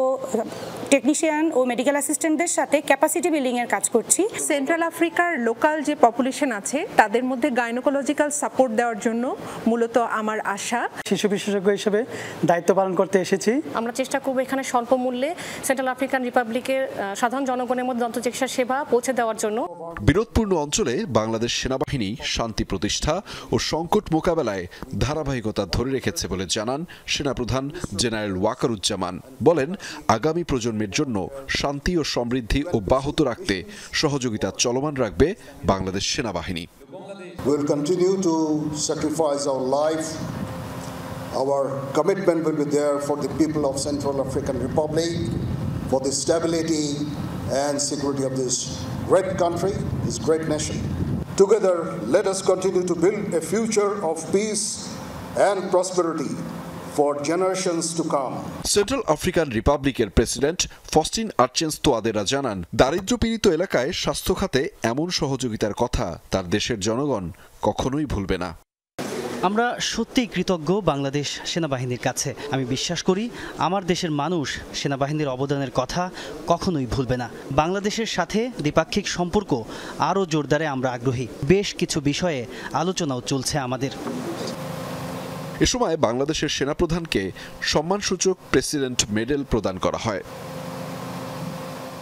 টেকনিশিয়ান ও মেডিকেল অ্যাসিস্ট্যান্টদের সাথে ক্যাপাসিটি বিল্ডিং এর কাজ করছি। সেন্ট্রাল আফ্রিকার লোকাল যে পপুলেশন আছে তাদের মধ্যে গাইনোকোলজিক্যাল সাপোর্ট দেওয়ার জন্য মূলত আমার আশা। শিশু বিশেষজ্ঞ হিসেবে দায়িত্ব পালন করতে এসেছি। আমরা চেষ্টা করব এখানে স্বল্প মূল্যে সেন্ট্রাল আফ্রিকান রিপাবলিকের সাধারণ জনগণের মধ্যে দন্ত চিকিৎসা সেবা পৌঁছে দেওয়ার জন্য। বিরোধপূর্ণ অঞ্চলে বাংলাদেশ সেনাবাহিনী শান্তি প্রতিষ্ঠা ও সংকট মোকাবেলায় ধারাবাহিকতা ধরে রেখেছে বলে জানান সেনাপ্রধান জেনারেল ওয়াকারুজ্জামান। বলেন, আগামী প্রজন্মের জন্য শান্তি ও সমৃদ্ধি অব্যাহত রাখতে সহযোগিতা চলমান রাখবে বাংলাদেশ সেনাবাহিনী। We'll continue to sacrifice our life. Our commitment will be there for the people of Central African Republic, for the stability and security of this great country, this great nation. Together, let us continue to build a future of peace and prosperity for generations to come. Central African রিপাবলিকের president Faustin Archange Touadera জানান, দারিদ্র্যপীড়িত এলাকায় স্বাস্থ্য খাতে এমন সহযোগিতার কথা তার দেশের জনগণ কখনোই ভুলবে না। আমরা সত্যিই কৃতজ্ঞ বাংলাদেশ সেনাবাহিনীর কাছে। আমি বিশ্বাস করি আমার দেশের মানুষ সেনাবাহিনীর অবদানের কথা কখনোই ভুলবে না। বাংলাদেশের সাথে দ্বিপাক্ষিক সম্পর্ক আরও জোরদারে আমরা আগ্রহী। বেশ কিছু বিষয়ে আলোচনাও চলছে আমাদের। এ সময় বাংলাদেশের সেনাপ্রধানকে সম্মানসূচক প্রেসিডেন্ট মেডেল প্রদান করা হয়।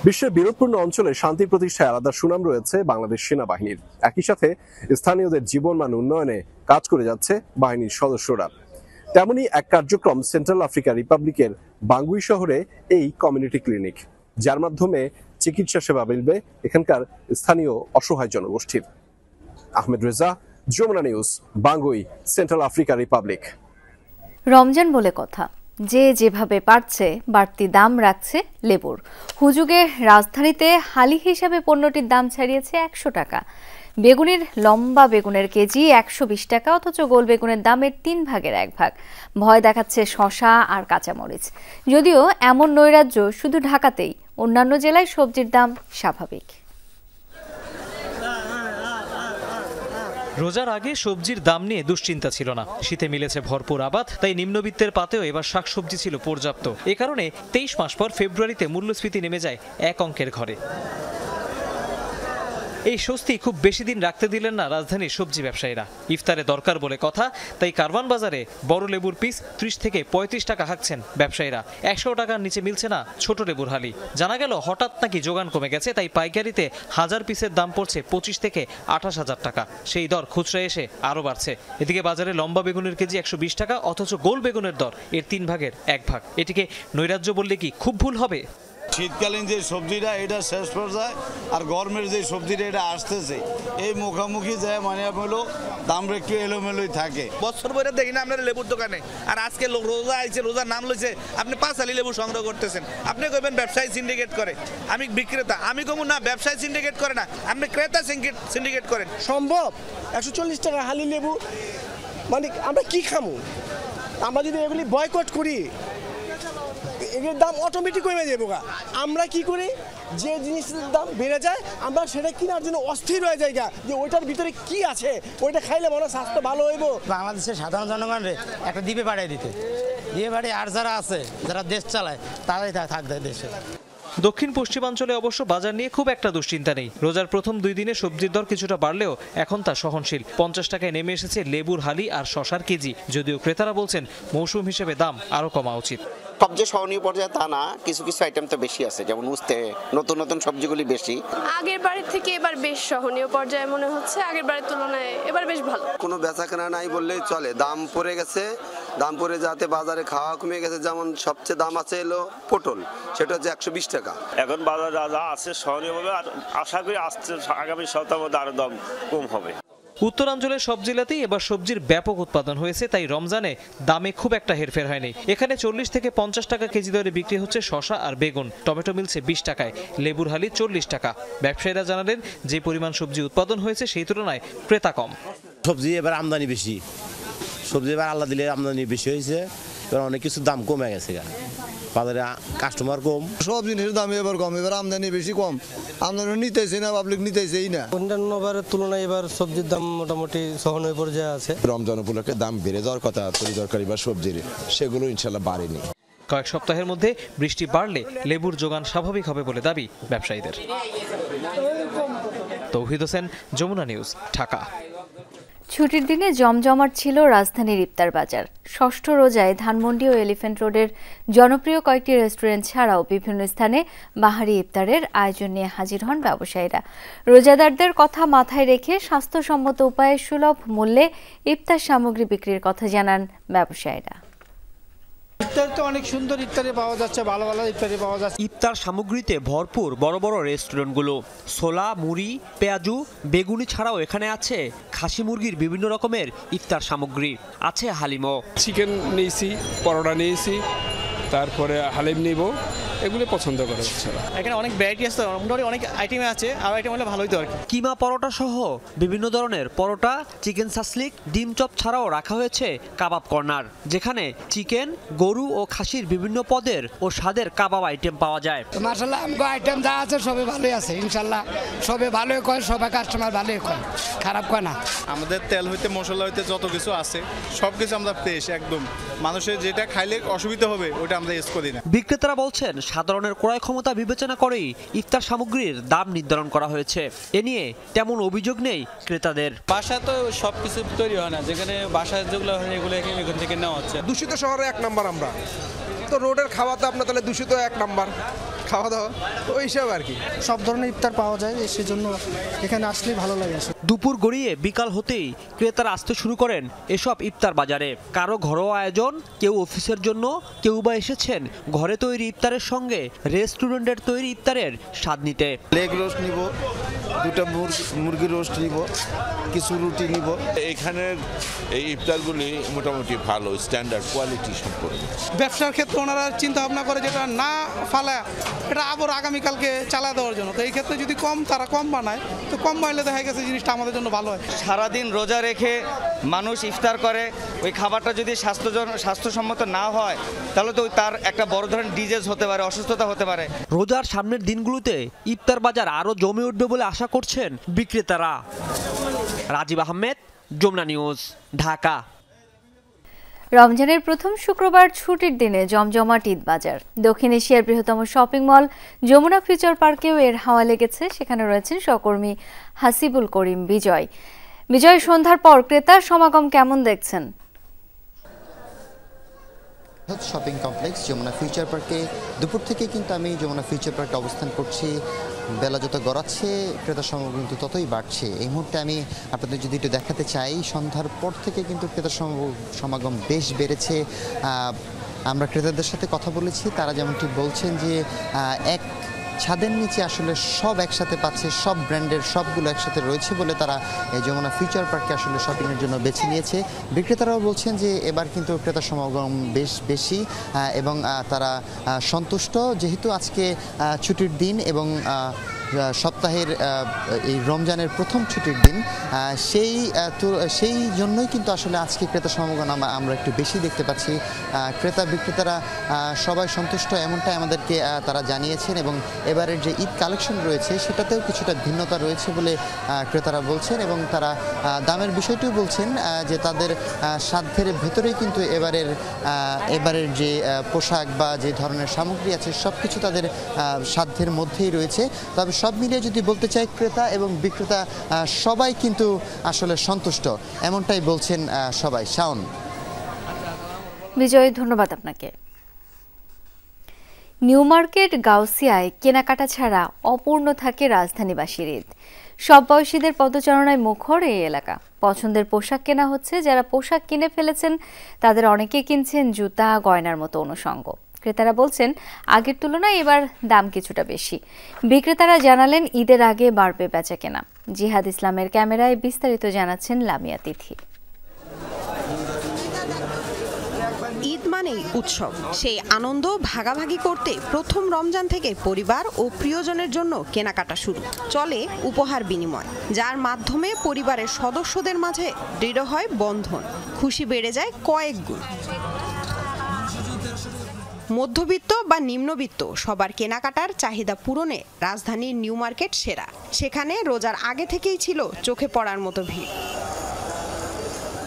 বিশ্বের বিরোধপূর্ণ অঞ্চলে শান্তি প্রতিষ্ঠায় আলাদা সুনাম রয়েছে বাংলাদেশ সেনাবাহিনীর। একই সাথে স্থানীয়দের জীবনমান উন্নয়নে কাজ করে যাচ্ছে বাহিনীর সদস্যরা। তেমনি এক কার্যক্রম সেন্ট্রাল আফ্রিকা রিপাবলিকের বাঙ্গুই শহরে এই কমিউনিটি ক্লিনিক, যার মাধ্যমে চিকিৎসা সেবা মিলবে এখানকার স্থানীয় অসহায় জনগোষ্ঠীর। Ahmed Reza, Jamuna news, Bangui, Central Africa Republic. Ramzan বলে কথা, যে যেভাবে পারছে বাড়তি দাম রাখছে লেবুর। হুজুগে রাজধানীতে হালি হিসাবে পণ্যটির দাম ছাড়িয়েছে 100 টাকা। বেগুনের লম্বা বেগুনের কেজি 120 টাকা, অথচ গোল বেগুনের দামের 3 ভাগের 1 ভাগ। ভয় দেখাচ্ছে শসা আর কাঁচামরিচ। যদিও এমন নৈরাজ্য শুধু ঢাকাতেই, অন্যান্য জেলায় সবজির দাম স্বাভাবিক। রোজার আগে সবজির দাম নিয়ে দুশ্চিন্তা ছিল না। শীতে মিলেছে ভরপুর আবাদ, তাই নিম্নবিত্তের পাতেও এবার শাকসবজি ছিল পর্যাপ্ত। এ কারণে 23 মাস পর ফেব্রুয়ারিতে মূল্যস্ফীতি নেমে যায় 1 অঙ্কের ঘরে। এই স্বস্তি খুব বেশি দিন রাখতে দিলেন না রাজধানীর সবজি ব্যবসায়ীরা। ইফতারে দরকার বলে কথা, তাই কারওয়ান বাজারে বড় লেবুর পিস 30 থেকে 35 টাকা হাঁকছেন ব্যবসায়ীরা। 100 টাকার নিচে মিলছে না ছোট লেবুর হালি। জানা গেল হঠাৎ নাকি যোগান কমে গেছে, তাই পাইকারিতে 1000 পিসের দাম পড়ছে 25 থেকে 28,000 টাকা। সেই দর খুচরা এসে আরও বাড়ছে। এদিকে বাজারে লম্বা বেগুনের কেজি 120 টাকা, অথচ গোল বেগুনের দর এর 3 ভাগের 1 ভাগ। এটিকে নৈরাজ্য বললে কি খুব ভুল হবে? শীতকালীন যে সবজিটা এটা শেষ পর্যায়ে, আর গরমের যে সবজিটা এটা আসতেছে, এই মুখামুখি যায় মানে হলো দাম একটু এলোমেলোই থাকে। বছর বইটা দেখি না আপনার লেবুর দোকানে, আর আজকে রোজা আইছে, রোজার নাম লইছে, আপনি 5 আলি লেবু সংগ্রহ করতেছেন। আপনি কইবেন ব্যবসায়ী সিন্ডিকেট করে, আমি বিক্রেতা। আমি কমু না, ব্যবসায়ী সিন্ডিকেট করে না, আপনি ক্রেতা সিন্ডিকেট করেন। সম্ভব 140 টাকা হালি লেবু, মানে আমরা কি খামু? আমরা যদি এগুলি বয়কট করি, এগুলোর দাম অটোমেটিক কমে যাবো। আমরা কি করি, যে জিনিসের দাম বেড়ে যায় আমরা সেটা কেনার জন্য অস্থির হয়ে যাই, যে ওইটার ভিতরে কি আছে, ওইটা খাইলে মনে স্বাস্থ্য ভালো হইব। বাংলাদেশের সাধারণ জনগণের একটা দ্বীপে পাঠিয়ে দিতে, দ্বীপে পাঠিয়ে আর যারা আছে, যারা দেশ চালায়, তারাই থাকবে দেশে। দক্ষিণ পশ্চিমাঞ্চলে অবশ্য বাজার নিয়ে খুব একটা দুশ্চিন্তা নেই। রোজার প্রথম 2 দিনে সবজির দর কিছুটা বাড়লেও এখন তা সহনশীল। 50 টাকায় নেমে এসেছে লেবুর হালি আর শসার কেজি, যদিও ক্রেতারা বলছেন মৌসুম হিসেবে দাম আরও কমা উচিত। সবচেয়ে সহনীয় পর্যায়ে তা না, কিছু কিছু আইটেম তো বেশি আছে, যেমন উস্তে, নতুন নতুন সবজিগুলি বেশি। আগের বারের থেকে এবার বেশ সহনীয় পর্যায়ে মনে হচ্ছে, আগের বারের তুলনায় এবার বেশ ভালো। কোনো বেচাকেনা নাই বললেই চলে, দাম পড়ে গেছে। দাম পড়ে যাতে বাজারে খাওয়া কমে গেছে। যেমন সবচেয়ে দাম আছে এলো পটল, সেটা হচ্ছে 120 টাকা। এখন বাজার যা আছে সহনীয়ভাবে, আর আশা করি আসছে আগামী সপ্তাহের মধ্যে আরো দাম কম হবে। উত্তরাঞ্চলের সব জেলাতেই এবার সবজির ব্যাপক উৎপাদন হয়েছে, তাই রমজানে দামে খুব একটা হেরফের হয়নি। এখানে 40 থেকে 50 টাকা কেজি দরে বিক্রি হচ্ছে শসা আর বেগুন। টমেটো মিলছে 20 টাকায়, লেবুর হালি 40 টাকা। ব্যবসায়ীরা জানালেন, যে পরিমাণ সবজি উৎপাদন হয়েছে সেই তুলনায় ক্রেতা কম। সবজি এবার আমদানি বেশি, সবজি এবার আল্লাহ দিলে আমদানি বেশি হয়েছে, এবার অনেক কিছু দাম কমে গেছে, বাজারে কাস্টমার কম। সব জিনিসের দাম এবার কম, এবার আমদানি বেশি কম, আমদানি নিতেছে না, পাবলিক নিতেছেই না। অন্যান্য বারের তুলনায় এবার সবজির দাম মোটামুটি সহনীয় পর্যায়ে আছে। রমজান উপলক্ষে দাম বেড়ে যাওয়ার কথা তরি তরকারি বা সবজির, সেগুলো ইনশাল্লাহ বাড়েনি। কয়েক সপ্তাহের মধ্যে বৃষ্টি বাড়লে লেবুর যোগান স্বাভাবিক হবে বলে দাবি ব্যবসায়ীদের। তৌহিদ হোসেন, যমুনা নিউজ, ঢাকা। ছুটির দিনে জমজমাট ছিল রাজধানীর ইফতার বাজার। ষষ্ঠ রোজায় ধানমন্ডি ও এলিফ্যান্ট রোডের জনপ্রিয় কয়েকটি রেস্টুরেন্ট ছাড়াও বিভিন্ন স্থানে বাহারি ইফতারের আয়োজন নিয়ে হাজির হন ব্যবসায়ীরা। রোজাদারদের কথা মাথায় রেখে স্বাস্থ্যসম্মত উপায়ে সুলভ মূল্যে ইফতার সামগ্রী বিক্রির কথা জানান ব্যবসায়ীরা। ইফতার তো অনেক সুন্দর ইফতারি পাওয়া যাচ্ছে, ভালো ভালো ইফতারি পাওয়া যাচ্ছে। ইফতার সামগ্রীতে ভরপুর বড় বড় রেস্টুরেন্টগুলো। ছোলা, মুড়ি, পেঁয়াজু, বেগুনি ছাড়াও এখানে আছে খাসি মুরগির বিভিন্ন রকমের ইফতার সামগ্রী, আছে হালিমও। চিকেন নিয়েছি, পরোটা নিয়েছি, তারপরে হালিম নিব, এগুলো পছন্দ করে বাচ্চারা। এখানে অনেক ভ্যারাইটি আছে, মোটামুটি অনেক আইটেম আছে, আর আইটেম হলে ভালোই তো আর কি। কিমা পরোটা সহ বিভিন্ন ধরনের পরোটা, চিকেন সাসলিক, ডিম চপ ছাড়াও রাখা হয়েছে কাবাব কর্নার, যেখানে চিকেন, গরু ও খাসির বিভিন্ন পদের ও স্বাদের কাবাব আইটেম পাওয়া যায়। মাশাআল্লাহ আমগো আইটেম যা আছে সবই ভালোই আছে, ইনশাআল্লাহ সবে ভালোই কয়, সবাই কাস্টমার ভালোই কয়, খারাপ কয় না। আমাদের তেল হইতে মশলা হইতে যত কিছু আছে সব কিছু আমরা ফ্রেশ একদম, মানুষের যেটা খাইলে অসুবিধা হবে ওটা আমরা ইউজ করি না। বিক্রেতারা বলছেন সাধারণের ক্রয় ক্ষমতা বিবেচনা করেই ইফতার সামগ্রীর দাম নির্ধারণ করা হয়েছে। এ নিয়ে তেমন অভিযোগ নেই ক্রেতাদের। বাসায় তো সব কিছু তৈরি হয় না, যেখানে বাসায় যেগুলো হয় এগুলো এখান থেকে নেওয়া হচ্ছে। দূষিত শহরে 1 নাম্বার আমরা তো, রোডের খাওয়া তো আপনার তাহলে দূষিত 1 নাম্বার খাওয়া দাওয়া, ওই হিসাব আর কি। সব ধরনের ইফতার পাওয়া যায়, সেজন্য এখানে আসলেই ভালো লাগে। দুপুর গড়িয়ে বিকাল হতেই ক্রেতারা আসতে শুরু করেন এসব ইফতার বাজারে। কারো ঘরোয়া আয়োজন, কেউ অফিসের জন্য, কেউ বা এসেছেন ঘরে তৈরি ইফতারের সঙ্গে রেস্টুরেন্টের তৈরি ইফতারের স্বাদ নিতে। লেগ রোস্ট নিব, 2টা মুরগির রোস্ট নিব, কিছু রুটি নিব। এখানের এই ইফতারগুলি মোটামুটি ভালো, স্ট্যান্ডার্ড কোয়ালিটি সম্পন্ন। ব্যবসার ক্ষেত্রে ওনারা চিন্তা ভাবনা করে যেটা না ফালা, এটা আবার আগামীকালকে চালা দেওয়ার জন্য। তো এই ক্ষেত্রে যদি তারা কম বানায়, তো কম বানালে দেখা গেছে জিনিসটা আমাদের জন্য ভালো হয়। সারাদিন রোজা রেখে মানুষ ইফতার করে, ওই খাবারটা যদি স্বাস্থ্যসম্মত না হয় তাহলে তো তার একটা বড় ধরনের ডিজিজ হতে পারে, অসুস্থতা হতে পারে। রোজার সামনের দিনগুলোতে ইফতার বাজার আরো জমে উঠবে বলে আশা করছেন বিক্রেতারা। রাজীব আহমেদ, যমুনা নিউজ, ঢাকা। রমজানের প্রথম শুক্রবার ছুটির দিনে জমজমাট ঈদ বাজার। দক্ষিণ এশিয়ার বৃহত্তম শপিং মল যমুনা ফিউচার পার্কেও এর হাওয়া লেগেছে। সেখানে রয়েছেন সহকর্মী হাসিবুল করিম বিজয়। বিজয়, সন্ধ্যার পর ক্রেতার সমাগম কেমন দেখছেন? শপিং কমপ্লেক্স যমুনা ফিউচার পার্কে দুপুর থেকে কিন্তু আমি যমুনা ফিউচার পার্কে অবস্থান করছি। বেলা যত গড়াচ্ছে ক্রেতা সমাগম কিন্তু ততই বাড়ছে। এই মুহূর্তে আমি আপনাদের যদি একটু দেখাতে চাই, সন্ধ্যার পর থেকে কিন্তু ক্রেতা সমাগম বেশ বেড়েছে। আমরা ক্রেতাদের সাথে কথা বলেছি, তারা যেমনটি বলছেন যে এক ছাদের নিচে আসলে সব একসাথে পাচ্ছে, সব ব্র্যান্ডের সবগুলো একসাথে রয়েছে বলে তারা এই যমুনা ফিউচার পার্কে আসলে শপিংয়ের জন্য বেছে নিয়েছে। বিক্রেতারাও বলছেন যে এবার কিন্তু ক্রেতা সমাগম বেশ বেশি এবং তারা সন্তুষ্ট, যেহেতু আজকে ছুটির দিন এবং সপ্তাহের এই রমজানের প্রথম ছুটির দিন, সেই জন্যই কিন্তু আসলে আজকে ক্রেতা সমাগম আমরা একটু বেশি দেখতে পাচ্ছি। ক্রেতা বিক্রেতারা সবাই সন্তুষ্ট, এমনটাই আমাদেরকে তারা জানিয়েছেন এবং এবারের যে ঈদ কালেকশন রয়েছে সেটাতেও কিছুটা ভিন্নতা রয়েছে বলে ক্রেতারা বলছেন এবং তারা দামের বিষয়টিও বলছেন যে তাদের সাধ্যের ভেতরেই কিন্তু এবারের যে পোশাক বা যে ধরনের সামগ্রী আছে সব কিছু তাদের সাধ্যের মধ্যেই রয়েছে। তবে সব মিলিয়ে যদি বলতে চাই, ক্রেতা এবং বিক্রেতা সবাই কিন্তু আসলে সন্তুষ্ট, এমনটাই বলছেন সবাই। শাওন। বিজয়, ধন্যবাদ আপনাকে। নিউ মার্কেট গাউসিয়ায় কেনাকাটা ছাড়া অপূর্ণ থাকে রাজধানীবাসীর ঈদ। সব বয়সীদের পদচারণায় মুখর এই এলাকা। পছন্দের পোশাক কেনা হচ্ছে, যারা পোশাক কিনে ফেলেছেন তাদের অনেকে কিনছেন জুতা, গয়নার মতো অনুষঙ্গ। ক্রেতারা বলছেন আগের তুলনায় এবার দাম কিছুটা বেশি। বিক্রেতারা জানালেন ঈদের আগে বাড়বে বেচাকেনা। জিহাদ ইসলামের ক্যামেরায় বিস্তারিত জানাচ্ছেন লামিয়া তিথি। ঈদ মানেই উৎসব, সেই আনন্দ ভাগাভাগি করতে প্রথম রমজান থেকে পরিবার ও প্রিয়জনের জন্য কেনাকাটা শুরু। চলে উপহার বিনিময়, যার মাধ্যমে পরিবারের সদস্যদের মাঝে দৃঢ় হয় বন্ধন, খুশি বেড়ে যায় কয়েক গুণ। মধ্যবিত্ত বা নিম্নবিত্ত সবার কেনাকাটার চাহিদা পূরণে রাজধানীর নিউ মার্কেট সেরা। সেখানে রোজার আগে থেকেই ছিল চোখে পড়ার মতো ভিড়।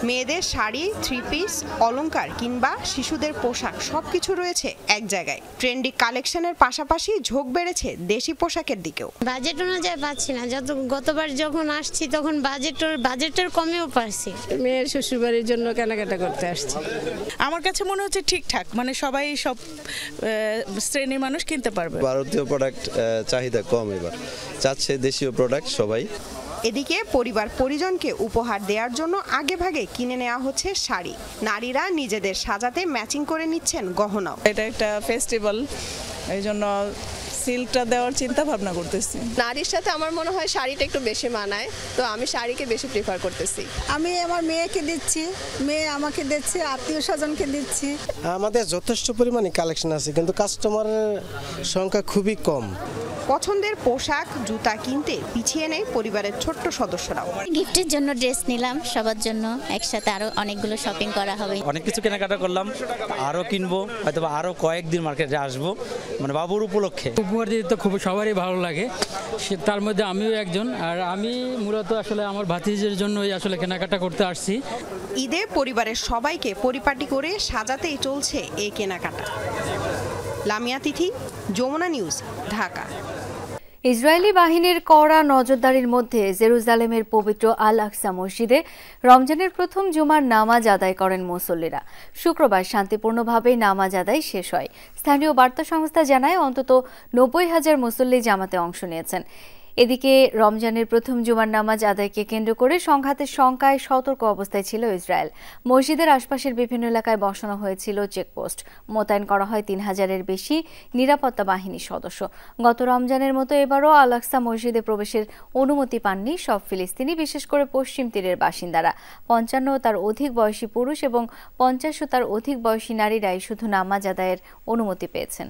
মেয়েদের শাড়ি, 3 পিস, অলংকার কিংবা শিশুদের পোশাক সবকিছু রয়েছে এক জায়গায়। ট্রেন্ডি কালেকশনের পাশাপাশি ঝোঁক বেড়েছে দেশি পোশাকের দিকেও। বাজেট অনুযায়ী পাচ্ছি না, গতবার যখন আসছি তখন বাজেটের কমেও পাচ্ছি। মেয়ের শ্বশুরবাড়ির জন্য কেনাকাটা করতে আসছি। আমার কাছে মনে হচ্ছে ঠিকঠাক, মানে সবাই সব শ্রেণীর মানুষ কিনতে পারবে। ভারতীয় প্রোডাক্ট চাহিদা কম, এবার চাচ্ছে দেশীয় প্রোডাক্ট সবাই। এদিকে পরিবার পরিজনকে উপহার দেওয়ার জন্য আগে ভাগে কিনে নেওয়া হচ্ছে শাড়ি। নারীরা নিজেদের সাজাতে ম্যাচিং করে নিচ্ছেন গহনাও। এটা একটা ফেস্টিভ্যাল, এই জন্য সিল্কটা দেওয়ার চিন্তা ভাবনা করতেছি। নারীর সাথে আমার মনে হয় শাড়িটা একটু বেশি মানায়, তো আমি শাড়িকে বেশি প্রেফার করতেছি। আমি আমার মেয়েকে দিচ্ছি, মেয়ে আমাকে দিচ্ছে, আত্মীয় স্বজনকে দিচ্ছি। আমাদের যথেষ্ট পরিমাণে কালেকশন আছে, কিন্তু কাস্টমারের সংখ্যা খুবই কম। পছন্দের পোশাক জুতা কিনতে পিছিয়ে নেই পরিবারের ছোট্ট সদস্যরাও। গিফটের জন্য ড্রেস নিলাম, সবার জন্য একসাথে আরো অনেকগুলো শপিং করা হবে। অনেক কিছু কেনাকাটা করলাম, আরো কিনবো, হয়তো আরো কয়েকদিন মার্কেটে আসবো, মানে বাবুর উপলক্ষে। উপহার দিতে তো খুব সবারই ভালো লাগে, তার মধ্যে আমিও একজন। আর আমি মূলত আসলে আমার ভাতিজের জন্যই আসলে কেনাকাটা করতে আসছি। ঈদে পরিবারের সবাইকে পরিপাটি করে সাজাতেই চলছে এই কেনাকাটা। লামিয়া তিথি, যমুনা নিউজ, ঢাকা। ইসরায়েলি বাহিনীর কড়া নজরদারির মধ্যে জেরুজালেমের পবিত্র আল আকসা মসজিদে রমজানের প্রথম জুমার নামাজ আদায় করেন মুসল্লিরা। শুক্রবার শান্তিপূর্ণভাবে নামাজ আদায় শেষ হয়। স্থানীয় বার্তা সংস্থা জানায় অন্তত 90,000 মুসল্লি জামাতে অংশ নিয়েছেন। এদিকে রমজানের প্রথম জুমার নামাজ আদায়কে কেন্দ্র করে সংঘাতের শঙ্কায় সতর্ক অবস্থায় ছিল ইসরায়েল। মসজিদের আশপাশের বিভিন্ন এলাকায় বসানো হয়েছিল চেকপোস্ট। মোতায়েন করা হয় 3000-এর বেশি নিরাপত্তা বাহিনীর সদস্য। গত রমজানের মতো এবারও আল আকসা মসজিদে প্রবেশের অনুমতি পাননি সব ফিলিস্তিনি, বিশেষ করে পশ্চিম তীরের বাসিন্দারা। 55 ও তার অধিক বয়সী পুরুষ এবং 50 ও তার অধিক বয়সী নারীরাই শুধু নামাজ আদায়ের অনুমতি পেয়েছেন।